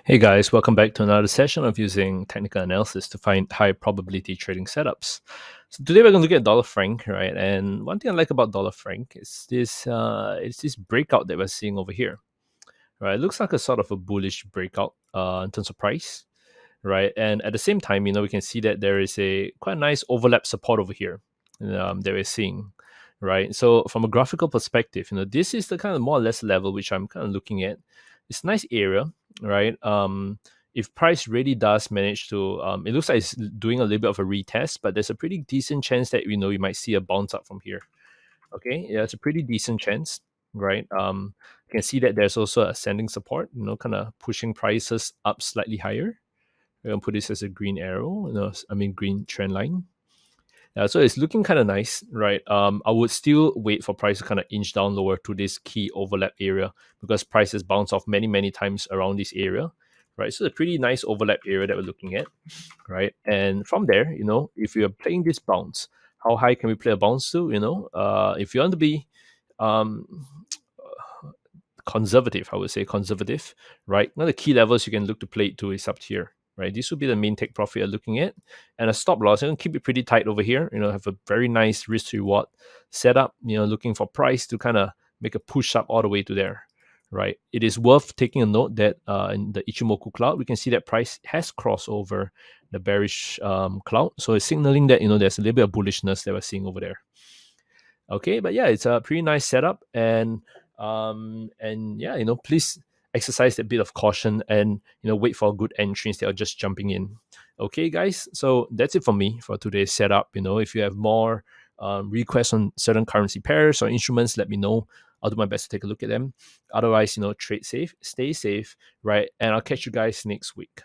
Hey guys, welcome back to another session of using technical analysis to find high probability trading setups. So today we're going to look at dollar franc, right? And one thing I like about dollar franc is this breakout that we're seeing over here, right? It looks like a sort of a bullish breakout in terms of price, right? And at the same time, we can see that there is a quite nice overlap support over here that we're seeing, right? So from a graphical perspective, this is the kind of more or less level which I'm kind of looking at. It's a nice area, right? If price really does manage to, it looks like it's doing a little bit of a retest, but there's a pretty decent chance that you might see a bounce up from here. Okay, yeah, it's a pretty decent chance, right? You can see that there's also ascending support, kind of pushing prices up slightly higher. We're gonna put this as a green arrow, green trend line. So it's looking kind of nice, right? I would still wait for price to kind of inch down lower to this key overlap area because prices bounce off many, many times around this area, right? So it's a pretty nice overlap area that we're looking at, right? And from there, if you're playing this bounce, how high can we play a bounce to? If you want to be um, conservative, I would say conservative, right? One of the key levels you can look to play it to is up here, right? This would be the main take profit you're looking at. And a stop loss, keep it pretty tight over here, have a very nice risk to reward setup, looking for price to kind of make a push up all the way to there, right? It is worth taking a note that in the Ichimoku cloud, we can see that price has crossed over the bearish cloud. So it's signaling that, there's a little bit of bullishness that we're seeing over there. Okay, but yeah, it's a pretty nice setup, and yeah, please exercise a bit of caution and wait for a good entry instead of just jumping in. Okay, guys, so that's it for me for today's setup. If you have more requests on certain currency pairs or instruments, let me know. I'll do my best to take a look at them. Otherwise, trade safe, stay safe, right? And I'll catch you guys next week.